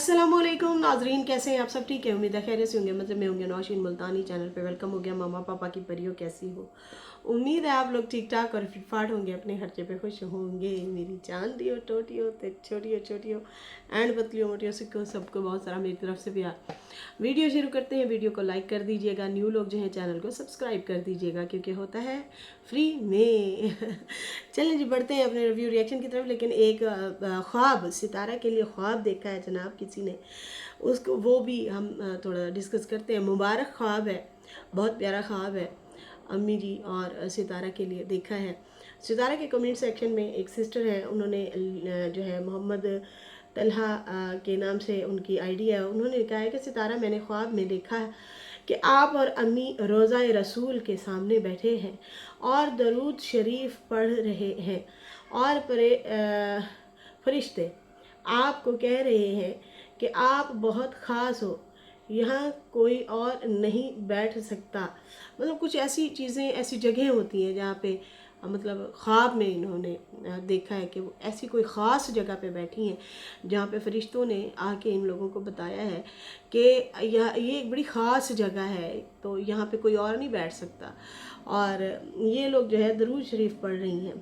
अस्सलामुअलैकुम नाजरीन, कैसे हैं आप सब? ठीक है, उम्मीद है खैरियत से होंगे। मतलब मैं होंगे नौशीन मुल्तानी चैनल पे वेलकम हो गया। मामा पापा की परियों, कैसी हो? उम्मीद है आप लोग ठीक ठाक और फिटफाट होंगे, अपने खर्चे पे खुश होंगे। मेरी जान दी हो, टोटी हो, छोटी हो एंड पतली हो, मोटी हो, सिक्को सबको बहुत सारा मेरी तरफ से प्यार। वीडियो शुरू करते हैं। वीडियो को लाइक कर दीजिएगा, न्यू लोग जो हैं चैनल को सब्सक्राइब कर दीजिएगा क्योंकि होता है फ्री में। चलें जी, बढ़ते हैं अपने रिव्यू रिएक्शन की तरफ। लेकिन एक ख्वाब, सितारा के लिए ख्वाब देखा है जनाब किसी ने, उसको वो भी हम थोड़ा डिस्कस करते हैं। मुबारक ख्वाब है, बहुत प्यारा ख्वाब है। अम्मी जी और सितारा के लिए देखा है। सितारा के कमेंट सेक्शन में एक सिस्टर है, उन्होंने जो है मोहम्मद तलहा के नाम से उनकी आईडी है। उन्होंने कहा है कि सितारा, मैंने ख्वाब में देखा है कि आप और अम्मी रोज़ा रसूल के सामने बैठे हैं और दरूद शरीफ पढ़ रहे हैं और फरिश्ते आपको कह रहे हैं कि आप बहुत ख़ास हो, यहाँ कोई और नहीं बैठ सकता। मतलब कुछ ऐसी चीज़ें, ऐसी जगह होती हैं जहाँ पे मतलब ख्वाब में इन्होंने देखा है कि वो ऐसी कोई ख़ास जगह पे बैठी हैं जहाँ पे फरिश्तों ने आके इन लोगों को बताया है कि ये एक बड़ी ख़ास जगह है, तो यहाँ पे कोई और नहीं बैठ सकता। और ये लोग जो है दरूद शरीफ पढ़ रही हैं।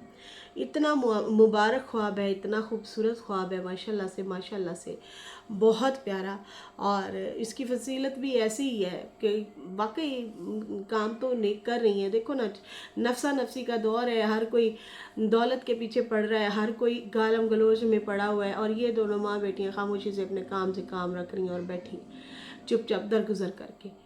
इतना मुबारक ख्वाब है, इतना खूबसूरत ख्वाब है, माशाल्लाह से बहुत प्यारा। और इसकी फजीलत भी ऐसी ही है कि वाकई काम तो नेक कर रही हैं। देखो ना, नफसा नफसी का दौर है, हर कोई दौलत के पीछे पड़ रहा है, हर कोई गालम गलोच में पड़ा हुआ है, और ये दोनों माँ बेटियाँ खामोशी से अपने काम से काम रख रही हैं और बैठी चुपचाप दरगुजर करके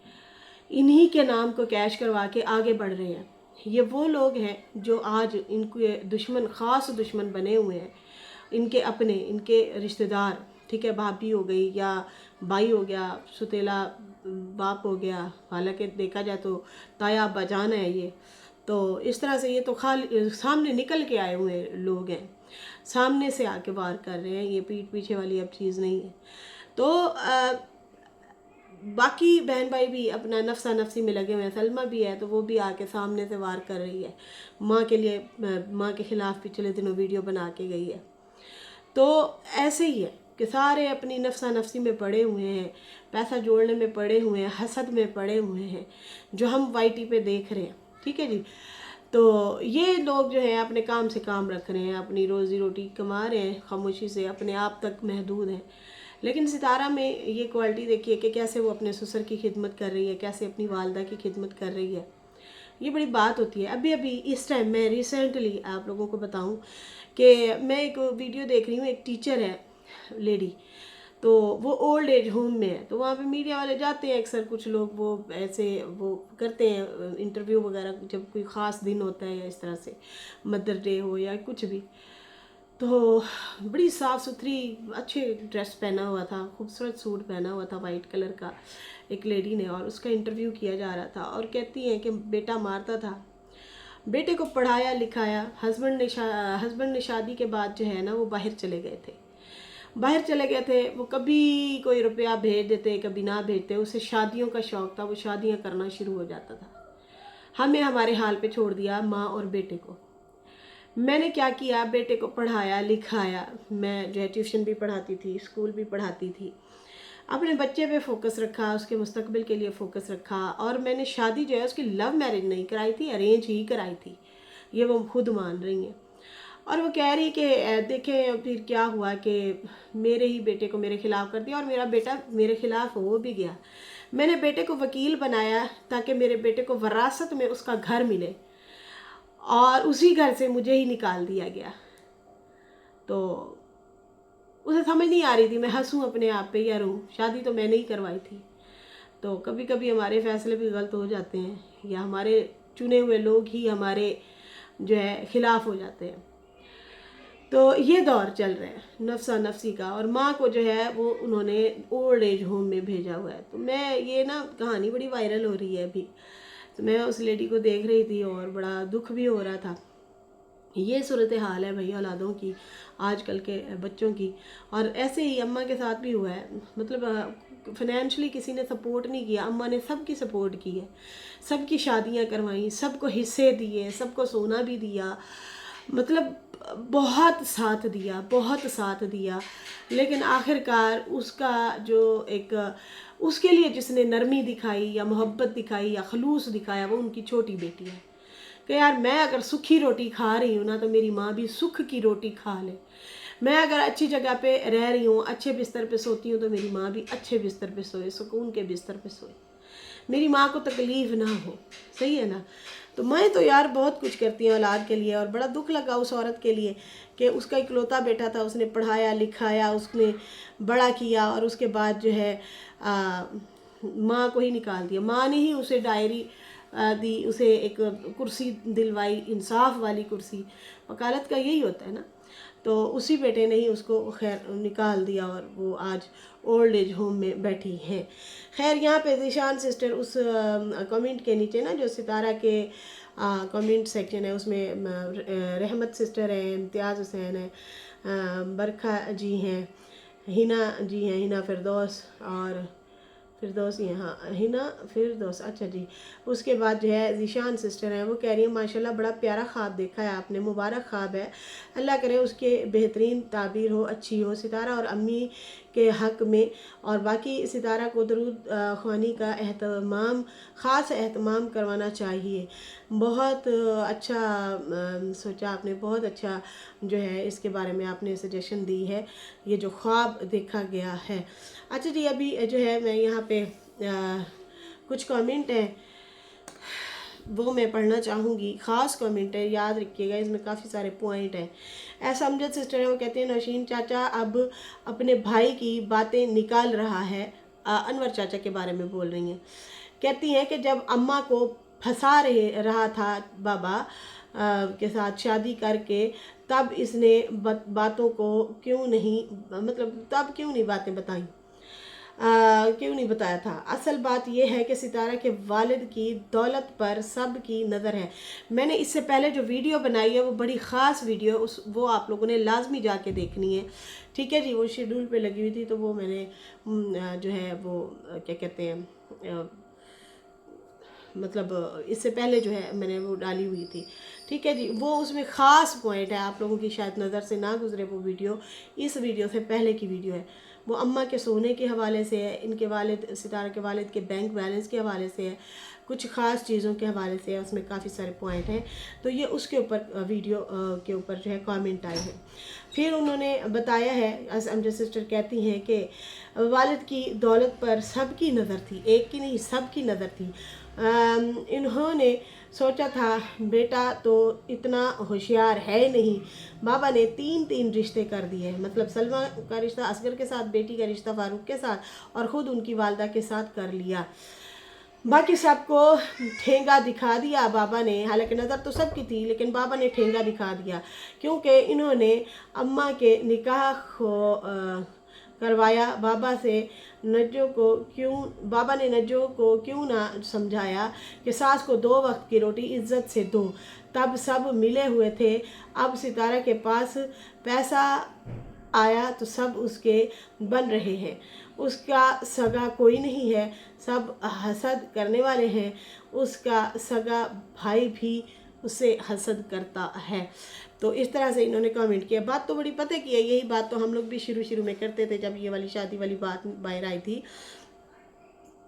इन्हीं के नाम को कैश करवा के आगे बढ़ रहे हैं। ये वो लोग हैं जो आज इनके दुश्मन, ख़ास दुश्मन बने हुए हैं। इनके अपने, इनके रिश्तेदार, ठीक है, भाभी हो गई या भाई हो गया, सुतेला बाप हो गया, हालांकि देखा जाए तो ताया बजान है ये। तो इस तरह से ये तो खाली सामने निकल के आए हुए लोग हैं, सामने से आके वार कर रहे हैं। ये पीठ पीछे वाली अब चीज़ नहीं है। तो बाकी बहन भाई भी अपना नफसा नफसी में लगे हुए हैं। सलमा भी है तो वो भी आके सामने से वार कर रही है माँ के लिए, माँ के ख़िलाफ़ पिछले दिनों वीडियो बना के गई है। तो ऐसे ही है कि सारे अपनी नफसा नफसी में पड़े हुए हैं, पैसा जोड़ने में पड़े हुए हैं, हसद में पड़े हुए हैं, जो हम वाईटी पे देख रहे हैं। ठीक है जी। तो ये लोग जो हैं अपने काम से काम रख रहे हैं, अपनी रोज़ी रोटी कमा रहे हैं, खामोशी से अपने आप तक महदूद हैं। लेकिन सितारा में ये क्वालिटी देखिए कि कैसे वो अपने ससुर की खिदमत कर रही है, कैसे अपनी वालदा की खिदमत कर रही है। ये बड़ी बात होती है। अभी अभी इस टाइम मैं रिसेंटली आप लोगों को बताऊं कि मैं एक वीडियो देख रही हूँ। एक टीचर है लेडी, तो वो ओल्ड एज होम में है। तो वहाँ पे मीडिया वाले जाते हैं अक्सर, कुछ लोग वो ऐसे वो करते हैं इंटरव्यू वगैरह, जब कोई ख़ास दिन होता है या इस तरह से मदर डे हो या कुछ भी। तो बड़ी साफ़ सुथरी अच्छे ड्रेस पहना हुआ था, खूबसूरत सूट पहना हुआ था वाइट कलर का, एक लेडी ने, और उसका इंटरव्यू किया जा रहा था। और कहती हैं कि बेटा मारता था, बेटे को पढ़ाया लिखाया। हस्बैंड ने शादी के बाद जो है ना वो बाहर चले गए थे। वो कभी कोई रुपया भेज देते, कभी ना भेजते। उसे शादियों का शौक़ था, वो शादियाँ करना शुरू हो जाता था। हमें हमारे हाल पे छोड़ दिया, माँ और बेटे को। मैंने क्या किया, बेटे को पढ़ाया लिखाया। मैं जो है ट्यूशन भी पढ़ाती थी, स्कूल भी पढ़ाती थी, अपने बच्चे पे फोकस रखा, उसके मुस्तकबिल के लिए फ़ोकस रखा। और मैंने शादी जो है उसकी लव मैरिज नहीं कराई थी, अरेंज ही कराई थी। ये वो खुद मान रही हैं। और वो कह रही कि देखें फिर क्या हुआ कि मेरे ही बेटे को मेरे ख़िलाफ़ कर दिया और मेरा बेटा मेरे ख़िलाफ़ हो भी गया। मैंने बेटे को वकील बनाया ताकि मेरे बेटे को वरासत में उसका घर मिले, और उसी घर से मुझे ही निकाल दिया गया। तो उसे समझ नहीं आ रही थी मैं हंसूं अपने आप पे या रोऊं। शादी तो मैंने ही करवाई थी। तो कभी कभी हमारे फैसले भी गलत हो जाते हैं, या हमारे चुने हुए लोग ही हमारे जो है खिलाफ हो जाते हैं। तो ये दौर चल रहा है नफसा नफसी का। और माँ को जो है वो उन्होंने ओल्ड एज होम में भेजा हुआ है। तो मैं ये ना कहानी बड़ी वायरल हो रही है अभी, तो मैं उस लेडी को देख रही थी और बड़ा दुख भी हो रहा था। ये सूरत हाल है भाई औलादों की, आजकल के बच्चों की। और ऐसे ही अम्मा के साथ भी हुआ है। मतलब फाइनेंशियली किसी ने सपोर्ट नहीं किया, अम्मा ने सबकी सपोर्ट की है, सबकी शादियां करवाई, सबको हिस्से दिए, सबको सोना भी दिया। मतलब बहुत साथ दिया, लेकिन आखिरकार उसका जो एक उसके लिए जिसने नरमी दिखाई या मोहब्बत दिखाई या खलूस दिखाया, वो उनकी छोटी बेटी है। कि यार मैं अगर सूखी रोटी खा रही हूँ ना, तो मेरी माँ भी सुख की रोटी खा ले। मैं अगर अच्छी जगह पे रह रही हूँ, अच्छे बिस्तर पे सोती हूँ, तो मेरी माँ भी अच्छे बिस्तर पे सोए, सुकून के बिस्तर पे सोए, मेरी माँ को तकलीफ़ ना हो। सही है ना। तो मैं तो यार बहुत कुछ करती हूँ औलाद के लिए, और बड़ा दुख लगा उस औरत के लिए कि उसका इकलौता बेटा था, उसने पढ़ाया लिखाया, उसने बड़ा किया, और उसके बाद जो है माँ को ही निकाल दिया। माँ ने ही उसे डायरी दी, उसे एक कुर्सी दिलवाई, इंसाफ वाली कुर्सी। वकालत का यही होता है ना। तो उसी बेटे ने ही उसको खैर निकाल दिया, और वो आज ओल्ड एज होम में बैठी हैं। खैर यहाँ पे ज़ीशान सिस्टर उस कमेंट के नीचे ना, जो सितारा के कमेंट सेक्शन है, उसमें रहमत सिस्टर है, इम्तियाज़ हुसैन है, बरखा जी हैं, हिना जी हैं, हिना फिरदौस, और फिरदौस यहाँ हिना फिरदौस, अच्छा जी। उसके बाद जो है ज़ीशान सिस्टर हैं, वो कह रही है माशाल्लाह बड़ा प्यारा ख्वाब देखा है आपने, मुबारक ख्वाब है, अल्लाह करे उसके बेहतरीन ताबीर हो, अच्छी हो सितारा और अम्मी के हक़ में। और बाकी सितारा को दरूद ख़वानी का एहतमाम, ख़ास एहतमाम करवाना चाहिए। बहुत अच्छा सोचा आपने, बहुत अच्छा जो है इसके बारे में आपने सजेशन दी है, ये जो ख्वाब देखा गया है। अच्छा जी, अभी जो है मैं यहाँ पे कुछ कमेंट हैं वो मैं पढ़ना चाहूँगी, ख़ास कमेंट है, याद रखिएगा, इसमें काफ़ी सारे पॉइंट हैं। ऐसा अमजद सिस्टर है, वो कहते हैं नौशीन चाचा अब अपने भाई की बातें निकाल रहा है। अनवर चाचा के बारे में बोल रही हैं। कहती हैं कि जब अम्मा को फंसा रहा था बाबा के साथ शादी करके, तब इसने बातों को क्यों नहीं, मतलब तब क्यों नहीं बातें बताई, क्यों नहीं बताया था। असल बात यह है कि सितारा के वालिद की दौलत पर सब की नज़र है। मैंने इससे पहले जो वीडियो बनाई है वो बड़ी ख़ास वीडियो, वो आप लोगों ने लाजमी जाके देखनी है, ठीक है जी। वो शेड्यूल पे लगी हुई थी, तो वो मैंने जो है वो क्या कहते हैं, मतलब इससे पहले जो है मैंने वो डाली हुई थी, ठीक है जी। वो उसमें ख़ास पॉइंट है, आप लोगों की शायद नज़र से ना गुजरे वो वीडियो, इस वीडियो से पहले की वीडियो है। वो अम्मा के सोने के हवाले से है, इनके वालिद सितारा के वालिद के बैंक बैलेंस के हवाले से है, कुछ ख़ास चीज़ों के हवाले से है, उसमें काफ़ी सारे पॉइंट हैं। तो ये उसके ऊपर वीडियो के ऊपर जो है कमेंट आए हैं। फिर उन्होंने बताया है, अमजद सिस्टर कहती हैं कि वालिद की दौलत पर सबकी नज़र थी, एक की नहीं सबकी नज़र थी। इन्होंने सोचा था बेटा तो इतना होशियार है नहीं, बाबा ने 3 रिश्ते कर दिए, मतलब सलमा का रिश्ता असगर के साथ, बेटी का रिश्ता फारूक के साथ, और ख़ुद उनकी वालदा के साथ कर लिया। बाकी सबको ठेंगा दिखा दिया बाबा ने, हालांकि नज़र तो सबकी थी, लेकिन बाबा ने ठेंगा दिखा दिया, क्योंकि इन्होंने अम्मा के निकाह को करवाया। बाबा ने नज्जो को क्यों ना समझाया कि सास को 2 वक्त की रोटी इज्जत से दो। तब सब मिले हुए थे, अब सितारा के पास पैसा आया तो सब उसके बन रहे हैं, उसका सगा कोई नहीं है, सब हसद करने वाले हैं, उसका सगा भाई भी उससे हसद करता है। तो इस तरह से इन्होंने कमेंट किया। बात तो बड़ी पते की है, यही बात तो हम लोग भी शुरू में करते थे, जब ये वाली शादी वाली बात बाहर आई थी,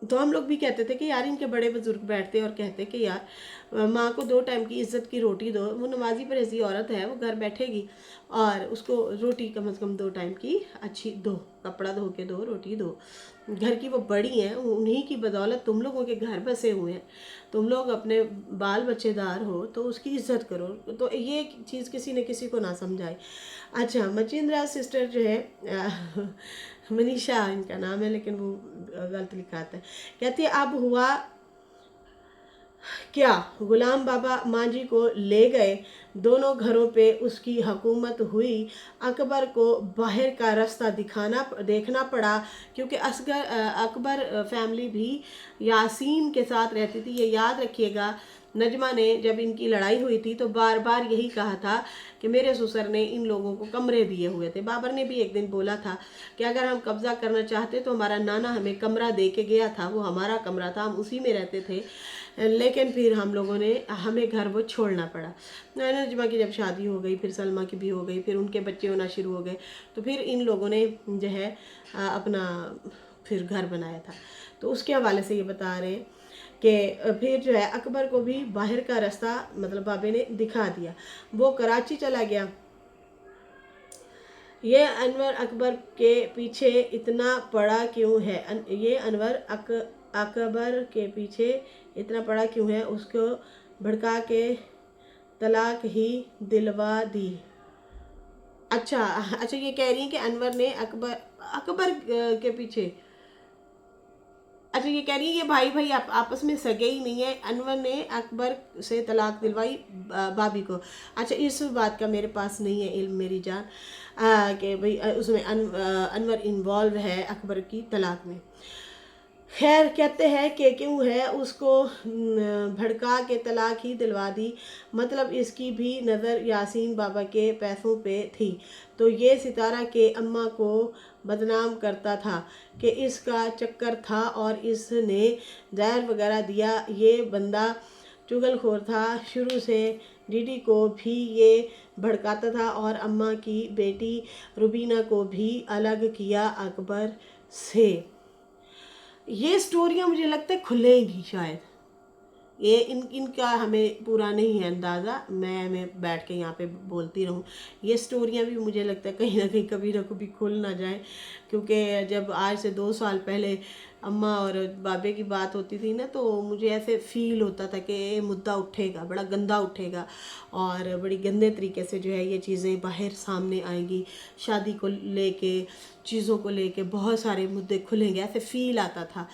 तो हम लोग भी कहते थे कि यार इनके बड़े बुजुर्ग बैठते और कहते कि यार माँ को 2 टाइम की इज्जत की रोटी दो, वो नमाजी परहेज़ी औरत है, वो घर बैठेगी और उसको रोटी कम से कम 2 टाइम की अच्छी दो, कपड़ा धो के दो, रोटी दो। घर की वो बड़ी हैं, उन्हीं की बदौलत तुम लोगों के घर बसे हुए हैं, तुम लोग अपने बाल बच्चेदार हो, तो उसकी इज्जत करो। तो ये चीज़ किसी न किसी को ना समझाए। अच्छा, मचिंद्रा सिस्टर जो है मनीषा इनका नाम है, लेकिन वो गलत लिखा आता है, कहती है अब हुआ क्या, गुलाम बाबा मांझी को ले गए, दोनों घरों पे उसकी हुकूमत हुई, अकबर को बाहर का रास्ता देखना पड़ा, क्योंकि अकबर फैमिली भी यासीन के साथ रहती थी। ये याद रखिएगा, नजमा ने जब इनकी लड़ाई हुई थी तो बार बार यही कहा था कि मेरे ससुर ने इन लोगों को कमरे दिए हुए थे। बाबर ने भी एक दिन बोला था कि अगर हम कब्जा करना चाहते तो हमारा नाना हमें कमरा दे के गया था, वो हमारा कमरा था, हम उसी में रहते थे। लेकिन फिर हम लोगों ने हमें घर वो छोड़ना पड़ा। नजमा की जब शादी हो गई, फिर सलमा की भी हो गई, फिर उनके बच्चे होना शुरू हो गए, तो फिर इन लोगों ने जो है अपना फिर घर बनाया था। तो उसके हवाले से ये बता रहे हैं कि फिर जो है अकबर को भी बाहर का रास्ता मतलब बाबे ने दिखा दिया। वो कराची चला गया। ये अनवर अकबर के पीछे इतना पड़ा क्यों है? ये अनवर अकबर के पीछे इतना पड़ा क्यों है? उसको भड़का के तलाक ही दिलवा दी। अच्छा अच्छा, ये कह रही हैं कि अनवर ने अकबर अकबर के पीछे, अच्छा ये कह रही है ये भाई भाई आपस में सगे ही नहीं है। अनवर ने अकबर से तलाक दिलवाई भाभी को। अच्छा, इस बात का मेरे पास नहीं है इल्म मेरी जान कि भाई उसमें अनवर इन्वॉल्व है अकबर की तलाक में। खैर, कहते हैं कि क्यों है उसको भड़का के तलाक ही दिलवा दी, मतलब इसकी भी नज़र यासीन बाबा के पैसों पे थी। तो ये सितारा के अम्मा को बदनाम करता था कि इसका चक्कर था और इसने जहर वगैरह दिया। ये बंदा चुगलखोर था शुरू से, डीडी को भी ये भड़काता था और अम्मा की बेटी रुबीना को भी अलग किया अकबर से। ये स्टोरियाँ मुझे लगता है खुलेंगी शायद, ये इनका हमें पूरा नहीं है अंदाज़ा। मैं बैठ के यहाँ पे बोलती रहूँ, ये स्टोरियाँ भी मुझे लगता है कहीं ना कहीं कभी ना कभी खुल ना जाए, क्योंकि जब आज से 2 साल पहले अम्मा और बाबे की बात होती थी ना, तो मुझे ऐसे फील होता था कि ये मुद्दा उठेगा, बड़ा गंदा उठेगा और बड़ी गंदे तरीके से जो है ये चीज़ें बाहर सामने आएंगी। शादी को लेके, चीज़ों को लेके बहुत सारे मुद्दे खुलेंगे, ऐसे फील आता था।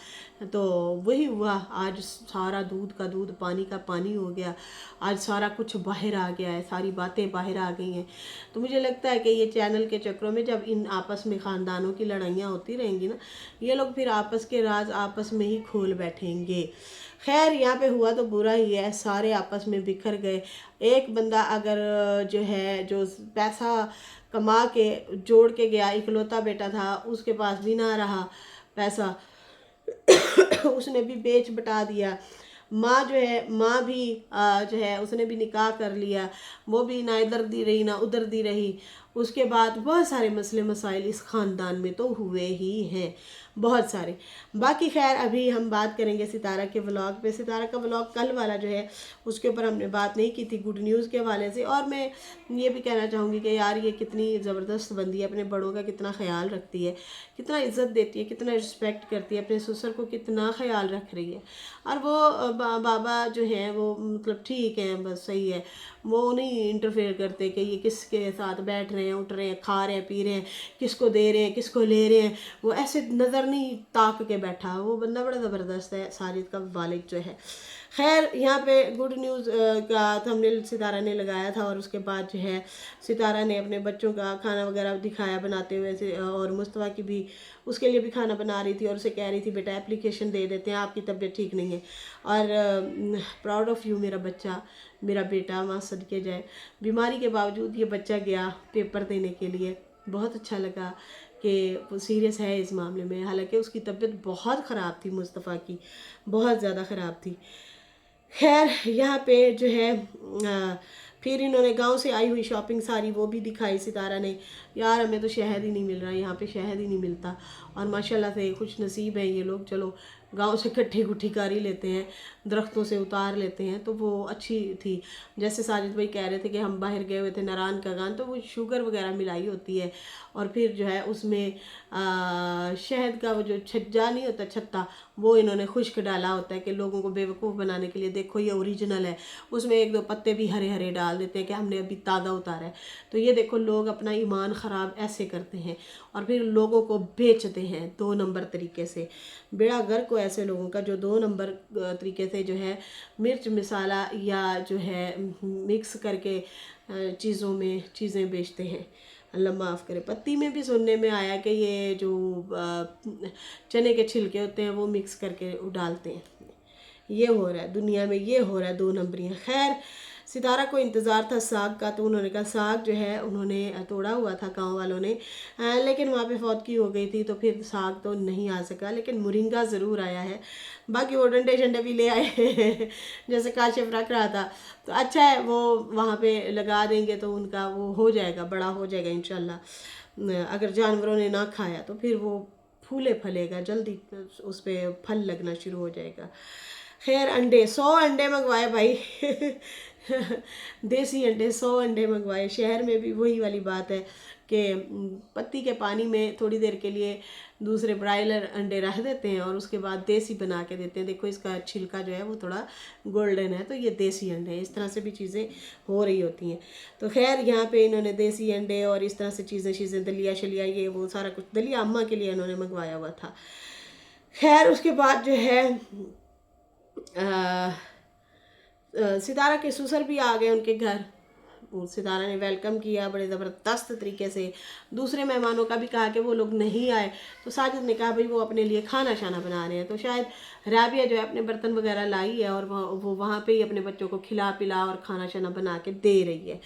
तो वही हुआ, आज सारा दूध का दूध पानी का पानी हो गया। आज सारा कुछ बाहर आ गया है, सारी बातें बाहर आ गई हैं। तो मुझे लगता है कि ये चैनल के चक्रों में जब इन आपस में ख़ानदानों की लड़ाइयाँ होती रहेंगी ना, ये लोग फिर आपस के राज आपस में ही खोल बैठेंगे। खैर, यहाँ पे हुआ तो बुरा ही है, सारे आपस में बिखर गए। एक बंदा अगर जो है जो पैसा कमा के जोड़ के गया, इकलौता बेटा था, उसके पास भी ना रहा पैसा उसने भी बेच बटा दिया। माँ जो है, माँ भी जो है उसने भी निकाह कर लिया, वो भी ना इधर दी रही ना उधर दी रही। उसके बाद बहुत सारे मसले मसाइल इस ख़ानदान में तो हुए ही हैं, बहुत सारे। बाकी खैर, अभी हम बात करेंगे सितारा के व्लॉग पे। सितारा का व्लॉग कल वाला जो है उसके ऊपर हमने बात नहीं की थी गुड न्यूज़ के हवाले से। और मैं ये भी कहना चाहूँगी कि यार ये कितनी ज़बरदस्त बंदी है, अपने बड़ों का कितना ख्याल रखती है, कितना इज़्ज़त देती है, कितना रिस्पेक्ट करती है, अपने ससुर को कितना ख्याल रख रही है। और वो बाबा जो हैं वो मतलब ठीक है, बस सही है, वो नहीं इंटरफेयर करते कि ये किसके साथ बैठ रहे हैं, उठ रहे हैं, खा रहे हैं, पी रहे हैं, किसको दे रहे हैं, किसको ले रहे हैं। वो ऐसे नज़र नहीं ताक के बैठा, वो बंदा बड़ा ज़बरदस्त है, साजिद का वालिद जो है। खैर, यहाँ पे गुड न्यूज़ का थंबनेल सितारा ने लगाया था और उसके बाद जो है सितारा ने अपने बच्चों का खाना वगैरह दिखाया बनाते हुए से, और मुस्तफ़ा की भी, उसके लिए भी खाना बना रही थी और उसे कह रही थी बेटा एप्लीकेशन दे देते हैं, आपकी तबीयत ठीक नहीं है। और प्राउड ऑफ़ यू मेरा बच्चा, मेरा बेटा, माँ सदके जाए। बीमारी के बावजूद ये बच्चा गया पेपर देने के लिए, बहुत अच्छा लगा कि वो सीरियस है इस मामले में। हालांकि उसकी तबीयत बहुत ख़राब थी, मुस्तफ़ा की बहुत ज़्यादा ख़राब थी। खैर, यहाँ पे जो है फिर इन्होंने गांव से आई हुई शॉपिंग सारी वो भी दिखाई सितारा ने। यार हमें तो शहद ही नहीं मिल रहा, यहाँ पे शहद ही नहीं मिलता। और माशाल्लाह से खुश नसीब है ये लोग, चलो गांव से कट्ठी गुट्ठी कर ही लेते हैं, दरख्तों से उतार लेते हैं, तो वो अच्छी थी। जैसे साजिद भाई कह रहे थे कि हम बाहर गए हुए थे नारायण का गान, तो वो शुगर वगैरह मिलाई होती है और फिर जो है उसमें शहद का वो जो छज्जा नहीं होता, छत्ता, वो इन्होंने खुश्क डाला होता है कि लोगों को बेवकूफ़ बनाने के लिए, देखो ये ओरिजिनल है। उसमें 1-2 पत्ते भी हरे हरे डाल देते हैं कि हमने अभी ताज़ा उतारा है। तो ये देखो लोग अपना ईमान ख़राब ऐसे करते हैं और फिर लोगों को बेचते हैं 2 नंबर तरीके से। बेड़ा गर्क को ऐसे लोगों का जो 2 नंबर तरीके से जो है मिर्च मसाला या जो है मिक्स करके चीज़ों में चीज़ें बेचते हैं। अल्लाह माफ़ करे। पत्ती में भी सुनने में आया कि ये जो चने के छिलके होते हैं वो मिक्स करके डालते हैं। ये हो रहा है दुनिया में, ये हो रहा है 2 नंबरियाँ। खैर, सितारा को इंतज़ार था साग का, तो उन्होंने कहा साग जो है उन्होंने तोड़ा हुआ था गांव वालों ने, लेकिन वहाँ पे फौतगी हो गई थी, तो फिर साग तो नहीं आ सका, लेकिन मुरिंगा ज़रूर आया है। बाकी वो डंडे शंडे भी ले आए जैसे काशिफ रख रहा था, तो अच्छा है, वो वहाँ पे लगा देंगे तो उनका वो हो जाएगा, बड़ा हो जाएगा इंशाल्लाह। अगर जानवरों ने ना खाया तो फिर वो फूले फलेगा, जल्दी उस पर फल लगना शुरू हो जाएगा। खैर, अंडे 100 अंडे मंगवाए भाई देसी अंडे 100 अंडे मंगवाए। शहर में भी वही वाली बात है कि पत्ती के पानी में थोड़ी देर के लिए दूसरे ब्रायलर अंडे रख देते हैं और उसके बाद देसी बना के देते हैं। देखो इसका छिलका जो है वो थोड़ा गोल्डन है, तो ये देसी अंडे हैं। इस तरह से भी चीज़ें हो रही होती हैं। तो खैर, यहाँ पे इन्होंने देसी अंडे और इस तरह से चीज़ें दलिया शलिया ये वो सारा कुछ, दलिया अम्मा के लिए इन्होंने मंगवाया हुआ था। खैर, उसके बाद जो है सितारा के ससुर भी आ गए उनके घर। सितारा ने वेलकम किया बड़े ज़बरदस्त तरीके से। दूसरे मेहमानों का भी कहा कि वो लोग नहीं आए, तो साजिद ने कहा भाई वो अपने लिए खाना शाना बना रहे हैं, तो शायद राबिया जो है अपने बर्तन वगैरह लाई है और वो वहाँ पे ही अपने बच्चों को खिला पिला और खाना शाना बना के दे रही है।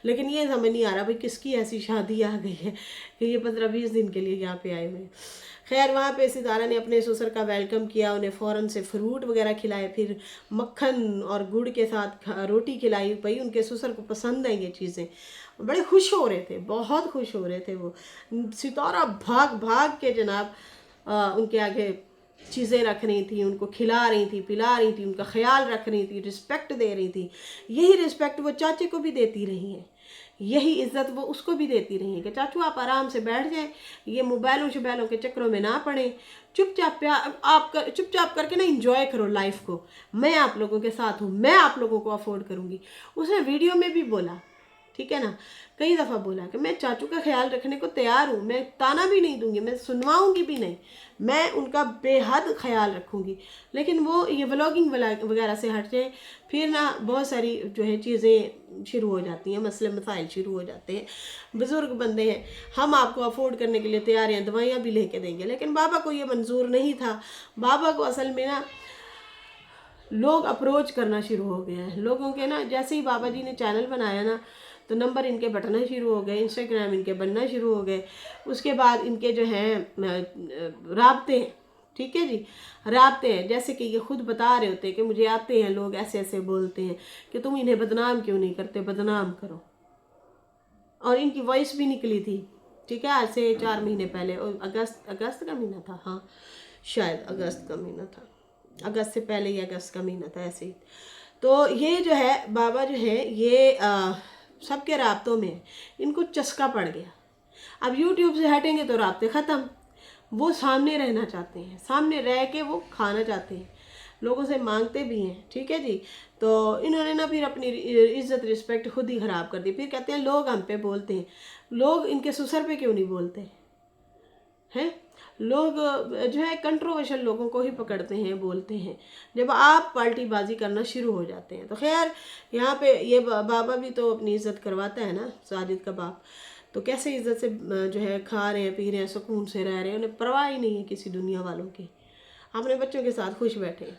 लेकिन ये समझ नहीं आ रहा भाई किसकी ऐसी शादी आ गई है कि ये 15-20 दिन के लिए यहाँ पे आए हुए हैं। खैर, वहाँ पे सितारा ने अपने ससुर का वेलकम किया, उन्हें फ़ौरन से फ्रूट वगैरह खिलाए, फिर मक्खन और गुड़ के साथ रोटी खिलाई। भाई उनके ससुर को पसंद है ये चीज़ें, बड़े खुश हो रहे थे, बहुत खुश हो रहे थे वो। सितारा भाग भाग के जनाब उनके आगे चीज़ें रख रही थी, उनको खिला रही थी, पिला रही थी, उनका ख्याल रख रही थी, रिस्पेक्ट दे रही थी। यही रिस्पेक्ट वो चाचे को भी देती रही हैं, यही इज्जत वो उसको भी देती रही है कि चाचू आप आराम से बैठ जाएं, ये मोबाइलों शबाइलों के चक्करों में ना पड़े, चुपचाप करके ना इंजॉय करो लाइफ को। मैं आप लोगों के साथ हूँ, मैं आप लोगों को अफोर्ड करूँगी। उसने वीडियो में भी बोला, ठीक है ना, कई दफ़ा बोला कि मैं चाचू का ख्याल रखने को तैयार हूँ, मैं ताना भी नहीं दूंगी, मैं सुनवाऊंगी भी नहीं, मैं उनका बेहद ख्याल रखूँगी। लेकिन वो ये व्लॉगिंग वगैरह से हट जाए, फिर ना बहुत सारी जो है चीज़ें शुरू हो जाती हैं, मसले मसाइल शुरू हो जाते हैं। बुज़ुर्ग बंदे हैं, हम आपको अफोर्ड करने के लिए तैयार हैं, दवाइयाँ भी लेके देंगे, लेकिन बाबा को ये मंजूर नहीं था। बाबा को असल में ना लोग अप्रोच करना शुरू हो गए हैं, लोगों के ना, जैसे ही बाबा जी ने चैनल बनाया ना तो नंबर इनके बटना शुरू हो गए, इंस्टाग्राम इनके बनना शुरू हो गए। उसके बाद इनके जो हैं राब्ते हैं, ठीक है जी, राब्ते हैं, जैसे कि ये खुद बता रहे होते हैं कि मुझे आते हैं लोग ऐसे ऐसे बोलते हैं कि तुम इन्हें बदनाम क्यों नहीं करते, बदनाम करो। और इनकी वॉइस भी निकली थी, ठीक है, आज से 4 महीने पहले, और अगस्त का महीना था, हाँ शायद अगस्त का महीना था, अगस्त से पहले ही अगस्त का महीना था ऐसे ही। तो ये जो है बाबा जो है ये सबके राब्तों में, इनको चस्का पड़ गया। अब यूट्यूब से हटेंगे तो राब्ते ख़त्म, वो सामने रहना चाहते हैं, सामने रह के वो खाना चाहते हैं, लोगों से मांगते भी हैं, ठीक है जी। तो इन्होंने ना फिर अपनी इज्जत रिस्पेक्ट खुद ही ख़राब कर दी। फिर कहते हैं लोग हम पे बोलते हैं, लोग इनके ससुर पे क्यों नहीं बोलते हैं? लोग जो है कंट्रोवर्शियल लोगों को ही पकड़ते हैं, बोलते हैं, जब आप पार्टी बाजी करना शुरू हो जाते हैं। तो खैर, यहाँ पे ये बाबा भी तो अपनी इज्जत करवाता है ना, साजिद का बाप, तो कैसे इज्जत से जो है खा रहे हैं, पी रहे हैं, सुकून से रह रहे हैं, उन्हें परवाह ही नहीं है किसी दुनिया वालों की, अपने बच्चों के साथ खुश बैठे हैं।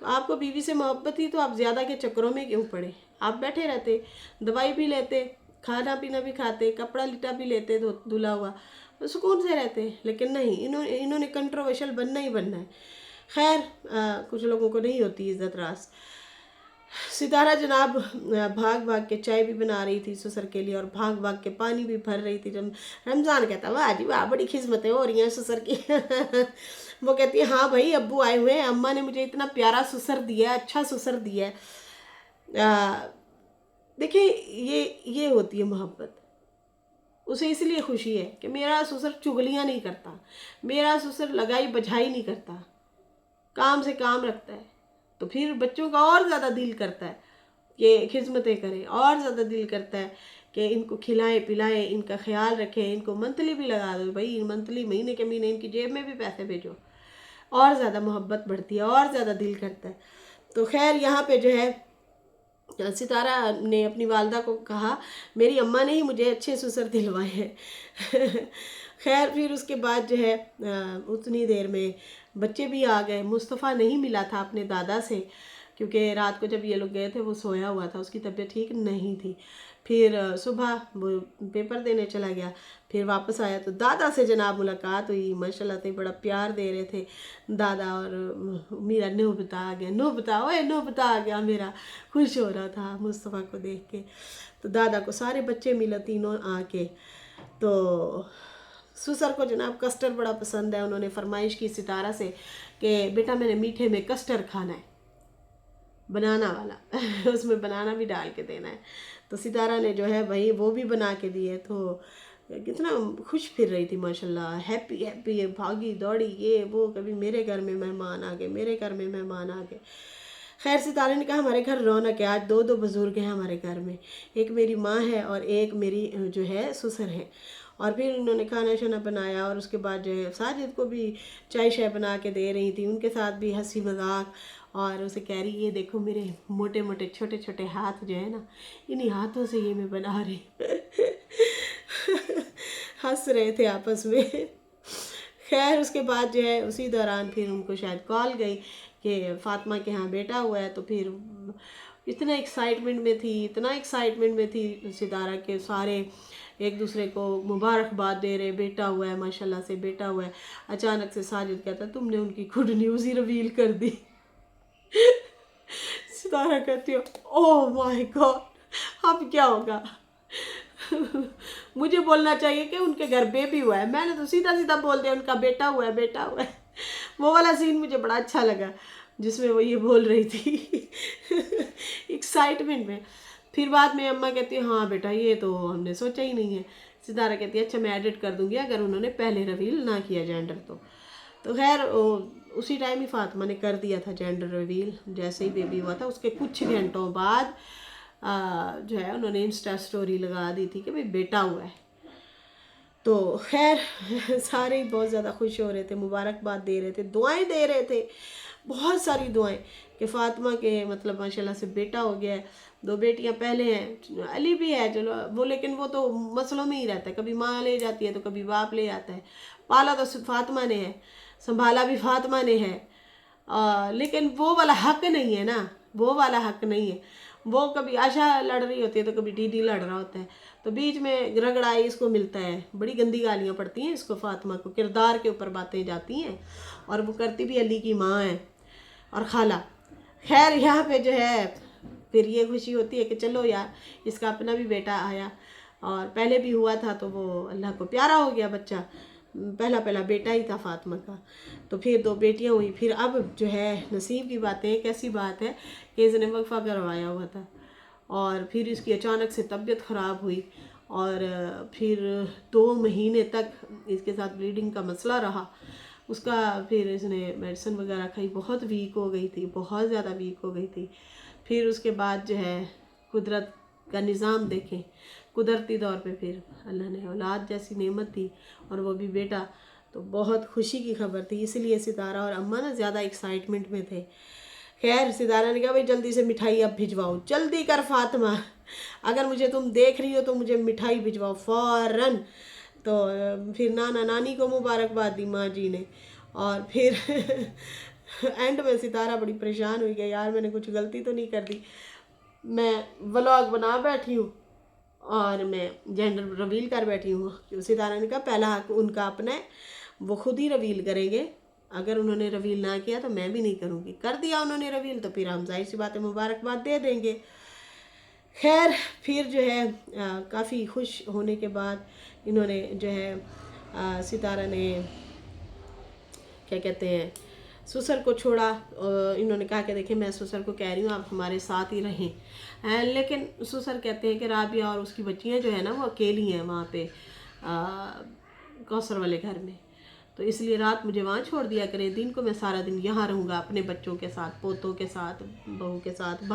तो आपको बीवी से मोहब्बत थी तो आप ज़्यादा के चक्करों में क्यों पड़े? आप बैठे रहते, दवाई भी लेते, खाना पीना भी खाते, कपड़ा लिटा भी लेते धुला हुआ, तो सुकून से रहते। लेकिन नहीं, इन्होंने कंट्रोवर्शियल बनना ही बनना है। खैर, कुछ लोगों को नहीं होती इज्जत रास। सितारा जनाब भाग भाग के चाय भी बना रही थी ससुर के लिए, और भाग भाग के पानी भी भर रही थी। जब रमज़ान कहता वाह जी वाह, बड़ी खिस्मतें हो रही हैं ससुर की वो कहती है हाँ भाई, अब्बू आए हुए हैं, अम्मा ने मुझे इतना प्यारा ससुर दिया है, अच्छा ससुर दिया है। देखिए, ये होती है मोहब्बत। उसे इसलिए खुशी है कि मेरा ससुर चुगलियाँ नहीं करता, मेरा ससुर लगाई बझाई नहीं करता, काम से काम रखता है। तो फिर बच्चों का और ज़्यादा दिल करता है कि खिदमतें करें, और ज़्यादा दिल करता है कि इनको खिलाएं पिलाएं, इनका ख्याल रखें, इनको मंथली भी लगा दो भाई, मंथली महीने के महीने इनकी जेब में भी पैसे भेजो, और ज़्यादा मोहब्बत बढ़ती है, और ज़्यादा दिल करता है। तो खैर, यहाँ पे जो है सितारा ने अपनी वालदा को कहा मेरी अम्मा ने ही मुझे अच्छे ससुर दिलवाए हैं खैर, फिर उसके बाद जो है उतनी देर में बच्चे भी आ गए। मुस्तफ़ा नहीं मिला था अपने दादा से क्योंकि रात को जब ये लोग गए थे वो सोया हुआ था, उसकी तबीयत ठीक नहीं थी। फिर सुबह वो पेपर देने चला गया, फिर वापस आया तो दादा से जनाब मुलाकात हुई। माशाल्लाह से बड़ा प्यार दे रहे थे दादा, और मेरा नौबता आ गया, नौबता ओए नौबता आ गया मेरा, खुश हो रहा था मुस्तफ़ा को देख के। तो दादा को सारे बच्चे मिले तीनों आके। तो सुसर को जनाब कस्टर्ड बड़ा पसंद है, उन्होंने फरमाइश की सितारा से कि बेटा मैंने मीठे में कस्टर्ड खाना है, बनाना वाला उसमें बनाना भी डाल के देना है। तो सितारा ने जो है भाई वो भी बना के दिए। तो कितना खुश फिर रही थी माशाल्लाह, हैप्पी हैप्पी, भागी दौड़ी ये वो, कभी मेरे घर में मेहमान आ गए, मेरे घर में मेहमान आ गए। खैर सितारे ने कहा हमारे घर रौनक है, आज दो दो बुजुर्ग हैं हमारे घर में, एक मेरी माँ है और एक मेरी जो है सुसर है। और फिर उन्होंने खाना शाना बनाया, और उसके बाद जो है साजिद को भी चाय शाय बना के दे रही थी, उनके साथ भी हंसी मजाक। और उसे कह रही ये देखो मेरे मोटे मोटे छोटे छोटे हाथ जो है ना, इन्हीं हाथों से ये मैं बना रही हंस रहे थे आपस में। खैर उसके बाद जो है उसी दौरान फिर उनको शायद कॉल गई कि फ़ातिमा के यहाँ बेटा हुआ है। तो फिर इतना एक्साइटमेंट में थी, इतना एक्साइटमेंट में थी सितारा के सारे एक दूसरे को मुबारकबाद दे रहे, बेटा हुआ है माशाल्लाह से, बेटा हुआ है। अचानक से साजिद कहता तुमने उनकी गुड न्यूज़ ही रिवील कर दी। सितारा कहती हो ओह माय गॉड, अब क्या होगा। मुझे बोलना चाहिए कि उनके घर बेबी हुआ है, मैंने तो सीधा सीधा बोल दिया उनका बेटा हुआ है, बेटा हुआ है। वो वाला सीन मुझे बड़ा अच्छा लगा जिसमें वो ये बोल रही थी एक्साइटमेंट में। फिर बाद में अम्मा कहती है हाँ बेटा ये तो हमने सोचा ही नहीं है। सितारा कहती है अच्छा मैं एडिट कर दूंगी अगर उन्होंने पहले रिवील ना किया जेंडर तो खैर उसी टाइम ही फातिमा ने कर दिया था जेंडर रिवील। जैसे ही बेबी हुआ था उसके कुछ घंटों बाद जो है उन्होंने इंस्टा स्टोरी लगा दी थी कि भाई बेटा हुआ है। तो खैर सारे ही बहुत ज़्यादा खुश हो रहे थे, मुबारकबाद दे रहे थे, दुआएं दे रहे थे, बहुत सारी दुआएं कि फ़ातिमा के मतलब माशाल्लाह से बेटा हो गया है। दो बेटियां पहले हैं, अली भी है चलो वो, लेकिन वो तो मसलों में ही रहता है, कभी माँ ले जाती है तो कभी बाप ले आता है। पाला तो फ़ातिमा ने है, संभाला भी फ़ातिमा ने है, लेकिन वो वाला हक नहीं है ना, वो वाला हक नहीं है। वो कभी आशा लड़ रही होती है तो कभी दीदी लड़ रहा होता है, तो बीच में रगड़ाई इसको मिलता है, बड़ी गंदी गालियाँ पड़ती हैं इसको फ़ातिमा को, किरदार के ऊपर बातें जाती हैं, और वो करती भी अली की माँ है और खाला। खैर यहाँ पे जो है फिर ये खुशी होती है कि चलो यार इसका अपना भी बेटा आया, और पहले भी हुआ था तो वो अल्लाह को प्यारा हो गया बच्चा, पहला बेटा ही था फ़ातिमा का। तो फिर दो बेटियां हुई। फिर अब जो है नसीब की बातें, कैसी बात है कि इसने वक्फा करवाया हुआ था और फिर इसकी अचानक से तबीयत ख़राब हुई, और फिर 2 महीने तक इसके साथ ब्लीडिंग का मसला रहा उसका। फिर इसने मेडिसिन वगैरह खाई, बहुत वीक हो गई थी, बहुत ज़्यादा वीक हो गई थी। फिर उसके बाद जो है कुदरत का निज़ाम देखें, कुदरती तौर पे फिर अल्लाह ने औलाद जैसी नेमत दी, और वो भी बेटा। तो बहुत खुशी की खबर थी, इसलिए सितारा और अम्मा ना ज़्यादा एक्साइटमेंट में थे। खैर सितारा ने कहा भाई जल्दी से मिठाई अब भिजवाओ, जल्दी कर फ़ातिमा, अगर मुझे तुम देख रही हो तो मुझे मिठाई भिजवाओ फ़ौरन। तो फिर नाना नानी को मुबारकबाद दी माँ जी ने, और फिर एंड में सितारा बड़ी परेशान हुई कि यार मैंने कुछ गलती तो नहीं कर दी, मैं व्लॉग बना बैठी हूँ और मैं जेंडर रिवील कर बैठी हूँ। सितारा ने कहा पहला हक उनका अपना है, वो खुद ही रिवील करेंगे, अगर उन्होंने रिवील ना किया तो मैं भी नहीं करूँगी। कर दिया उन्होंने रिवील तो फिर हम जाहिर सी बात है मुबारकबाद दे देंगे। खैर फिर जो है काफ़ी खुश होने के बाद इन्होंने जो है सितारा ने क्या कहते हैं सुसर को छोड़ा। इन्होंने कहा कि देखिए मैं सुसर को कह रही हूँ आप हमारे साथ ही रहें, लेकिन सुसर कहते हैं कि राबिया और उसकी बच्चियाँ जो है ना वो अकेली हैं वहाँ पे कौसर वाले घर में, तो इसलिए रात मुझे वहाँ छोड़ दिया करें, दिन को मैं सारा दिन यहाँ रहूँगा अपने बच्चों के साथ, पोतों के साथ, बहू के साथ,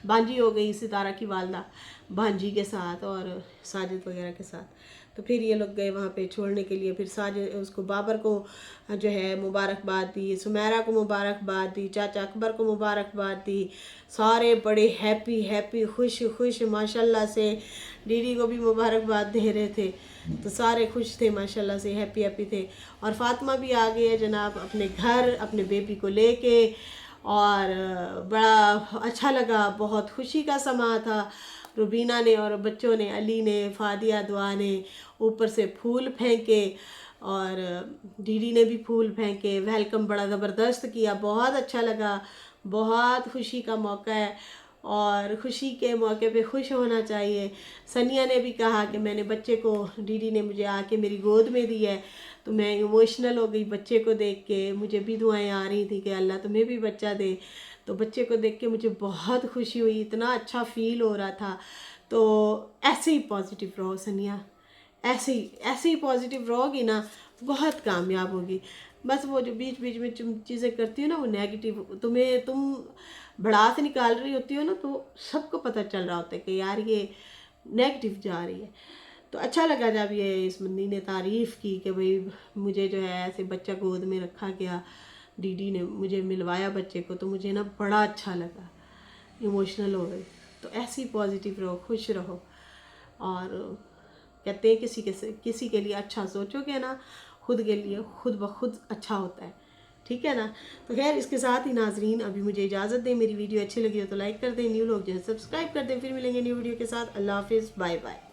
भांजी हो गई सितारा की वालदा, भांजी के साथ और साजिद वगैरह के साथ। तो फिर ये लोग गए वहाँ पे छोड़ने के लिए। फिर साजिद उसको बाबर को जो है मुबारकबाद दी, सुमेरा को मुबारकबाद दी, चाचा अकबर को मुबारकबाद दी, सारे बड़े हैप्पी खुश माशाल्लाह से। दीदी को भी मुबारकबाद दे रहे थे, तो सारे खुश थे माशाल्लाह से, हैप्पी थे। और फ़ातिमा भी आ गई है जनाब अपने घर अपने बेबी को लेके, اور بڑا اچھا لگا، بہت خوشی کا سما تھا۔ روبینہ نے اور بچوں نے، علی نے، فادیہ دعا نے اوپر سے پھول پھینکے اور ڈیڈی نے بھی پھول پھینکے، ویلکم بڑا زبردست کیا، بہت اچھا لگا، بہت خوشی کا موقع ہے اور خوشی کے موقع پہ خوش ہونا چاہیے۔ ثانیہ نے بھی کہا کہ میں نے بچے کو، ڈیڈی نے مجھے آ کے میری گود میں دی ہے تو میں ایموشنل ہو گئی بچے کو دیکھ کے، مجھے بھی دعائیں آ رہی تھیں کہ اللہ تمہیں بھی بچہ دے، تو بچے کو دیکھ کے مجھے بہت خوشی ہوئی، اتنا اچھا فیل ہو رہا تھا۔ تو ایسے ہی پازیٹیو رہو ثانیہ، ایسے ہی پازیٹیو رہو گی نا، بہت کامیاب ہوگی۔ بس وہ جو بیچ بیچ میں چیزیں کرتی ہو نا وہ نیگیٹیو، تم بڑا سے نکال رہی ہوتی ہو نا تو سب کو پتہ چل رہا ہوتا ہے کہ یار یہ نیگیٹیو جا رہی ہے۔ تو اچھا لگا جب یہ اس بندی نے تعریف کی کہ بھئی مجھے جو ہے ایسے بچہ گود میں رکھا گیا، ڈیڈی نے مجھے ملوایا بچے کو، تو مجھے نا بڑا اچھا لگا، ایموشنل ہو گئی۔ تو ایسی پازیٹیو رہو، خوش رہو، اور کہتے ہیں کسی کے لیے اچھا سوچو گے نا، خود کے لیے خود بخود اچھا ہوتا ہے، ٹھیک ہے نا۔ تو خیر اس کے ساتھ ہی ناظرین ابھی مجھے اجازت دیں، میری ویڈیو اچھی لگی ہو تو لائک کر دیں، نیو لوگ جو ہے سبسکرائب کر دیں، پھر ملیں گے نیو ویڈیو کے ساتھ۔ اللہ حافظ، بائے بائے۔